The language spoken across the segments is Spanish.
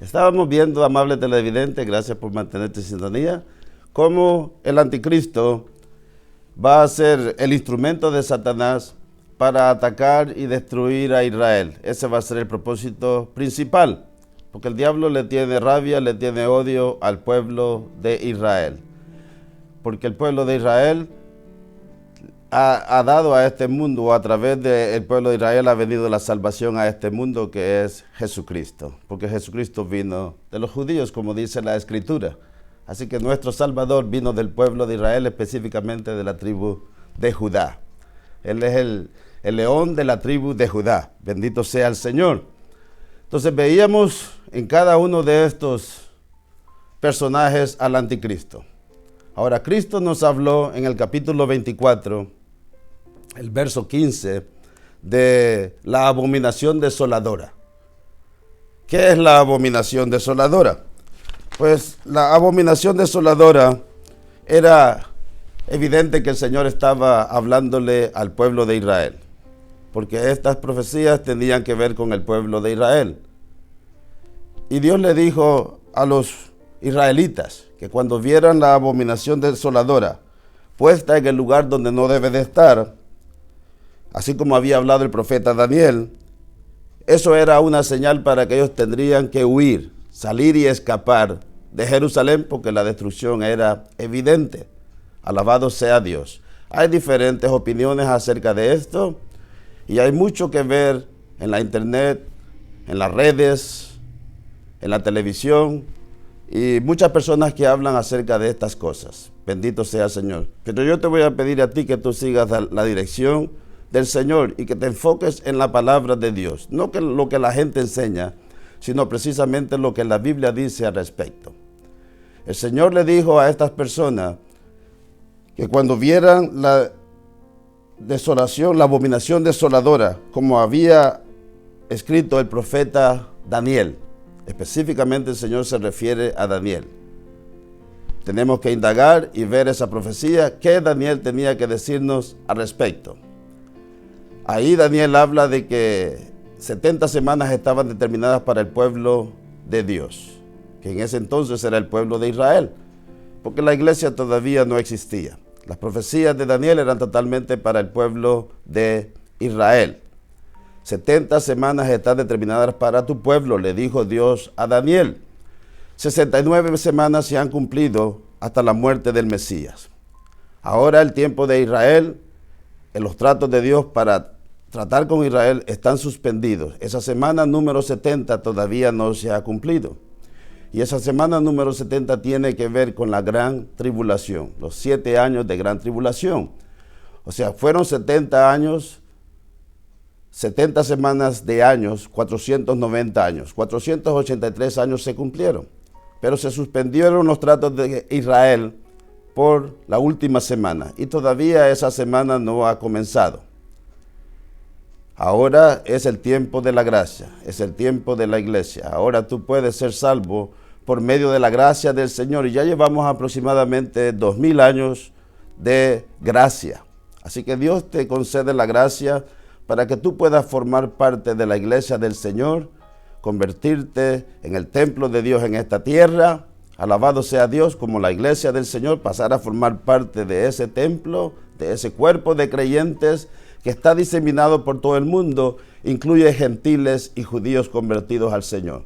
Estábamos viendo, amable televidente, gracias por mantenerte en sintonía, cómo el anticristo va a ser el instrumento de Satanás para atacar y destruir a Israel. Ese va a ser el propósito principal, porque el diablo le tiene rabia, le tiene odio al pueblo de Israel. Porque el pueblo de Israel ha dado a este mundo, o a través del pueblo de Israel ha venido la salvación a este mundo, que es Jesucristo. Porque Jesucristo vino de los judíos, como dice la Escritura. Así que nuestro Salvador vino del pueblo de Israel, específicamente de la tribu de Judá. Él es el león de la tribu de Judá. Bendito sea el Señor. Entonces veíamos en cada uno de estos personajes al anticristo. Ahora, Cristo nos habló en el capítulo 24, el verso 15, de la abominación desoladora. ¿Qué es la abominación desoladora? Pues la abominación desoladora era evidente que el Señor estaba hablándole al pueblo de Israel, porque estas profecías tenían que ver con el pueblo de Israel. Y Dios le dijo a los israelitas que cuando vieran la abominación desoladora puesta en el lugar donde no debe de estar, así como había hablado el profeta Daniel, eso era una señal para que ellos tendrían que huir, salir y escapar de Jerusalén, porque la destrucción era evidente. Alabado sea Dios. Hay diferentes opiniones acerca de esto y hay mucho que ver en la internet, en las redes, en la televisión, y muchas personas que hablan acerca de estas cosas. Bendito sea el Señor. Pero yo te voy a pedir a ti que tú sigas la dirección del Señor y que te enfoques en la palabra de Dios. No que lo que la gente enseña, sino precisamente lo que la Biblia dice al respecto. El Señor le dijo a estas personas que cuando vieran la desolación, la abominación desoladora, como había escrito el profeta Daniel, específicamente el Señor se refiere a Daniel. Tenemos que indagar y ver esa profecía, qué Daniel tenía que decirnos al respecto. Ahí Daniel habla de que 70 semanas estaban determinadas para el pueblo de Dios, que en ese entonces era el pueblo de Israel, porque la iglesia todavía no existía. Las profecías de Daniel eran totalmente para el pueblo de Israel. 70 semanas están determinadas para tu pueblo, le dijo Dios a Daniel. 69 semanas se han cumplido hasta la muerte del Mesías. Ahora el tiempo de Israel, en los tratos de Dios para tratar con Israel, están suspendidos. Esa semana número 70 todavía no se ha cumplido. Y esa semana número 70 tiene que ver con la gran tribulación, los 7 años de gran tribulación. O sea, fueron 70 años, 70 semanas de años, 490 años. 483 años se cumplieron. Pero se suspendieron los tratos de Israel por la última semana. Y todavía esa semana no ha comenzado. Ahora es el tiempo de la gracia, es el tiempo de la iglesia. Ahora tú puedes ser salvo por medio de la gracia del Señor. Y ya llevamos aproximadamente 2000 años de gracia. Así que Dios te concede la gracia para que tú puedas formar parte de la iglesia del Señor, convertirte en el templo de Dios en esta tierra. Alabado sea Dios, como la iglesia del Señor, pasar a formar parte de ese templo, de ese cuerpo de creyentes que está diseminado por todo el mundo, incluye gentiles y judíos convertidos al Señor,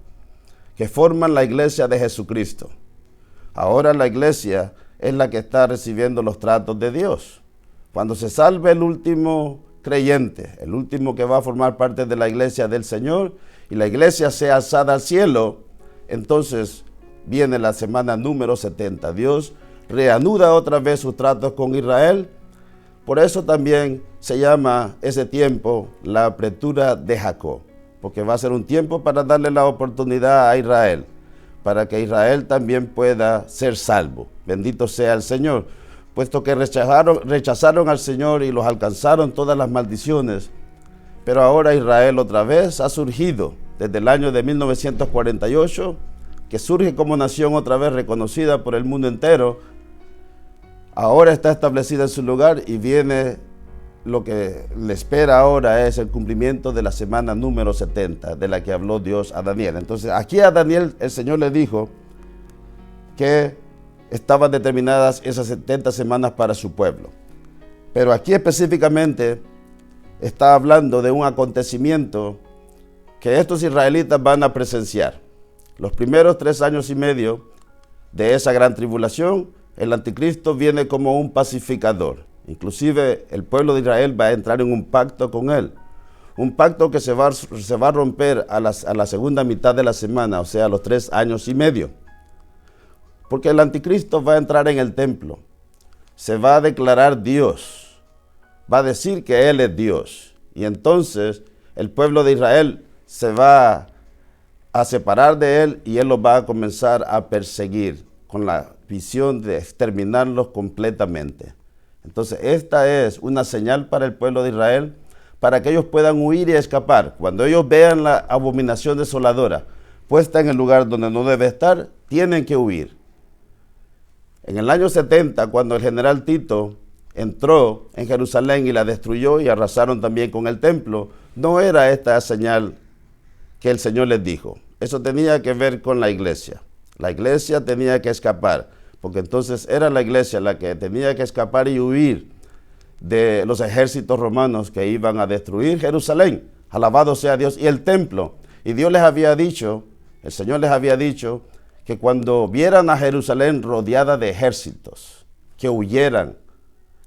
que forman la iglesia de Jesucristo. Ahora la iglesia es la que está recibiendo los tratos de Dios. Cuando se salve el último creyente, el último que va a formar parte de la iglesia del Señor, y la iglesia sea alzada al cielo, entonces viene la semana número 70. Dios reanuda otra vez sus tratos con Israel. Por eso también se llama ese tiempo la apretura de Jacob, porque va a ser un tiempo para darle la oportunidad a Israel, para que Israel también pueda ser salvo. Bendito sea el Señor, puesto que rechazaron al Señor y los alcanzaron todas las maldiciones. Pero ahora Israel otra vez ha surgido desde el año de 1948, que surge como nación otra vez reconocida por el mundo entero. Ahora está establecida en su lugar y viene lo que le espera ahora es el cumplimiento de la semana número 70, de la que habló Dios a Daniel. Entonces, aquí a Daniel el Señor le dijo que estaban determinadas esas 70 semanas para su pueblo. Pero aquí específicamente está hablando de un acontecimiento que estos israelitas van a presenciar. Los primeros 3 años y medio de esa gran tribulación, el anticristo viene como un pacificador. Inclusive el pueblo de Israel va a entrar en un pacto con él. Un pacto que se va a romper a la segunda mitad de la semana, o sea, a los 3 años y medio. Porque el anticristo va a entrar en el templo. Se va a declarar Dios. Va a decir que Él es Dios. Y entonces el pueblo de Israel se va a separar de Él y Él los va a comenzar a perseguir con la visión de exterminarlos completamente. Entonces esta es una señal para el pueblo de Israel para que ellos puedan huir y escapar. Cuando ellos vean la abominación desoladora puesta en el lugar donde no debe estar, tienen que huir. En el año 70, cuando el general Tito entró en Jerusalén y la destruyó y arrasaron también con el templo, no era esta señal que el Señor les dijo. Eso tenía que ver con la iglesia. La iglesia tenía que escapar, porque entonces era la iglesia la que tenía que escapar y huir de los ejércitos romanos que iban a destruir Jerusalén. Alabado sea Dios y el templo. Y Dios les había dicho, el Señor les había dicho, que cuando vieran a Jerusalén rodeada de ejércitos, que huyeran,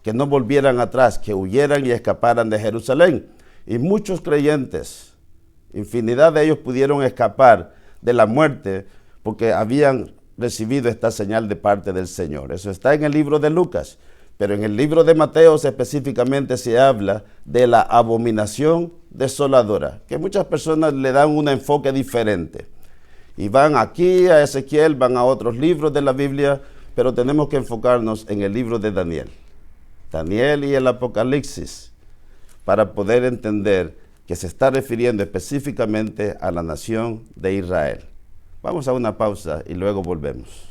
que no volvieran atrás, que huyeran y escaparan de Jerusalén. Y muchos creyentes, infinidad de ellos pudieron escapar de la muerte porque habían recibido esta señal de parte del Señor. Eso está en el libro de Lucas, pero en el libro de Mateo específicamente se habla de la abominación desoladora, que muchas personas le dan un enfoque diferente. Y van aquí a Ezequiel, van a otros libros de la Biblia, pero tenemos que enfocarnos en el libro de Daniel. Daniel y el Apocalipsis, para poder entender que se está refiriendo específicamente a la nación de Israel. Vamos a una pausa y luego volvemos.